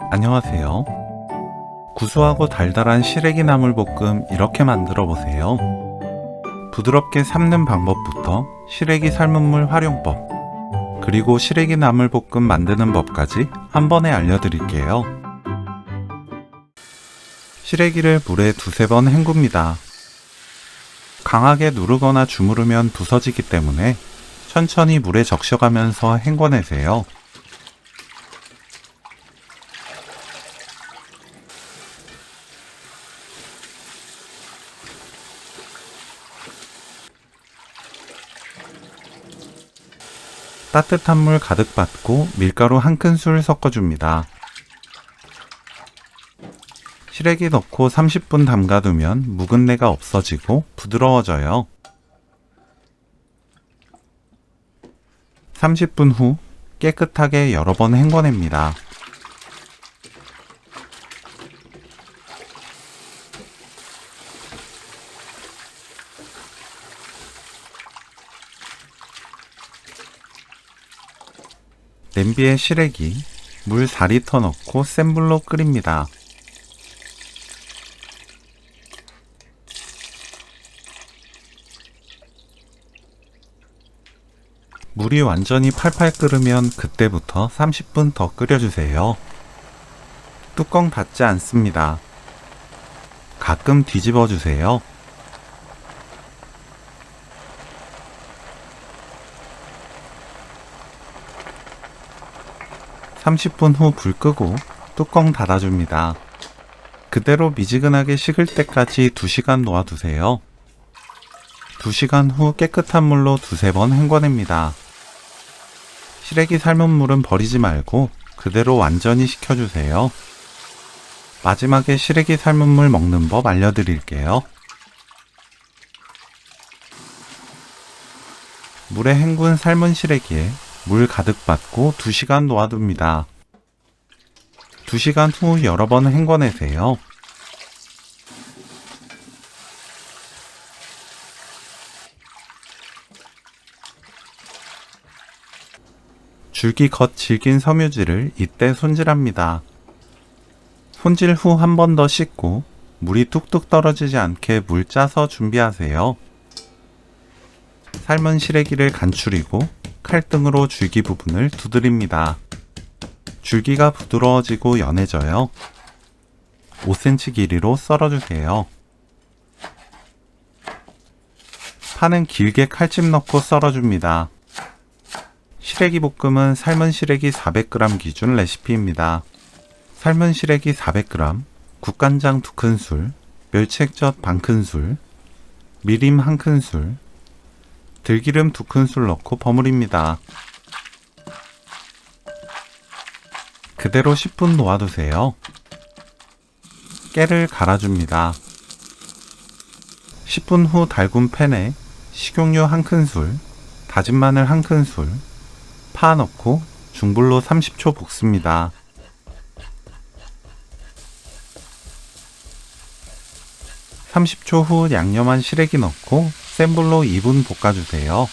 안녕하세요. 구수하고 달달한 시래기 나물볶음 이렇게 만들어 보세요. 부드럽게 삶는 방법부터 시래기 삶은 물 활용법, 그리고 시래기 나물볶음 만드는 법까지 한 번에 알려드릴게요. 시래기를 물에 두세 번 헹굽니다. 강하게 누르거나 주무르면 부서지기 때문에 천천히 물에 적셔가면서 헹궈내세요. 따뜻한 물 가득 받고 밀가루 한 큰술 섞어줍니다. 시래기 넣고 30분 담가두면 묵은내가 없어지고 부드러워져요. 30분 후 깨끗하게 여러 번 헹궈냅니다. 냄비에 시래기, 물 4리터 넣고 센 불로 끓입니다. 물이 완전히 팔팔 끓으면 그때부터 30분 더 끓여주세요. 뚜껑 닫지 않습니다. 가끔 뒤집어 주세요. (30분) 후 불 끄고 뚜껑 닫아줍니다. 그대로 미지근하게 식을 때까지 2시간 놓아두세요. 2시간 후 깨끗한 물로 두세 번 헹궈냅니다. 시래기 삶은 물은 버리지 말고 그대로 완전히 식혀주세요. 마지막에 시래기 삶은 물 먹는 법 알려드릴게요. 물에 헹군 삶은 시래기에 물 가득 받고 2시간 놓아둡니다. 2시간 후 여러 번 헹궈내세요. 줄기 겉 질긴 섬유질을 이때 손질합니다. 손질 후 한 번 더 씻고 물이 뚝뚝 떨어지지 않게 물 짜서 준비하세요. 삶은 시래기를 간추리고 칼등으로 줄기 부분을 두드립니다. 줄기가 부드러워지고 연해져요. 5cm 길이로 썰어주세요. 파는 길게 칼집 넣고 썰어줍니다. 시래기 볶음은 삶은 시래기 400g 기준 레시피입니다. 삶은 시래기 400g, 국간장 2큰술, 멸치액젓 반큰술, 미림 1큰술, 들기름 2큰술 넣고 버무립니다. 그대로 10분 놓아두세요. 깨를 갈아줍니다. 10분 후 달군 팬에 식용유 1큰술, 다진 마늘 1큰술, 파 넣고 중불로 30초 볶습니다. (30초) 후 양념한 시래기 넣고 센 불로 2분 볶아주세요.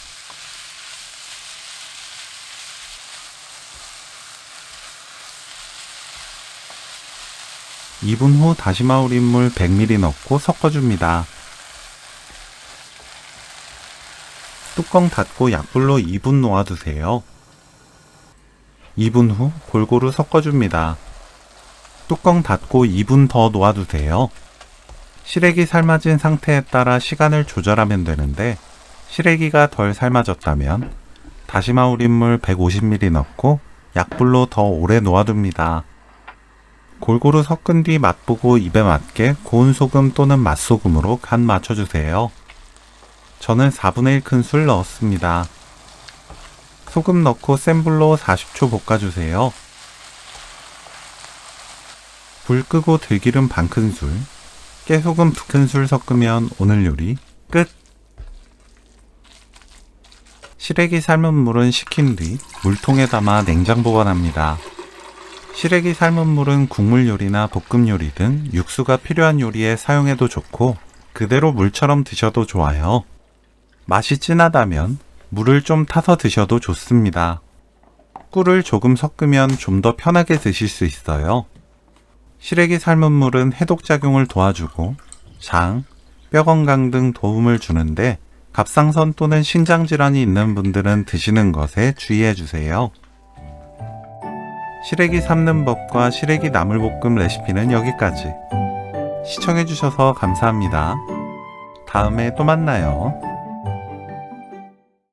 (2분) 후 다시마 우린 물 100ml 넣고 섞어줍니다. 뚜껑 닫고 약불로 2분 놓아두세요. 2분 후 골고루 섞어줍니다. 뚜껑 닫고 2분 더 놓아두세요. 시래기 삶아진 상태에 따라 시간을 조절하면 되는데 시래기가 덜 삶아졌다면 다시마 우린 물 150ml 넣고 약불로 더 오래 놓아둡니다. 골고루 섞은 뒤 맛보고 입에 맞게 고운 소금 또는 맛소금으로 간 맞춰주세요. 저는 4분의 1 큰술 넣었습니다. 소금 넣고 센 불로 40초 볶아주세요. 불 끄고 들기름 반큰술, 깨소금 2큰술 섞으면 오늘 요리 끝! 시래기 삶은 물은 식힌 뒤 물통에 담아 냉장 보관합니다. 시래기 삶은 물은 국물 요리나 볶음 요리 등 육수가 필요한 요리에 사용해도 좋고 그대로 물처럼 드셔도 좋아요. 맛이 진하다면 물을 좀 타서 드셔도 좋습니다. 꿀을 조금 섞으면 좀 더 편하게 드실 수 있어요. 시래기 삶은 물은 해독작용을 도와주고 장, 뼈 건강 등 도움을 주는데 갑상선 또는 신장질환이 있는 분들은 드시는 것에 주의해 주세요. 시래기 삶는 법과 시래기 나물볶음 레시피는 여기까지. 시청해 주셔서 감사합니다. 다음에 또 만나요.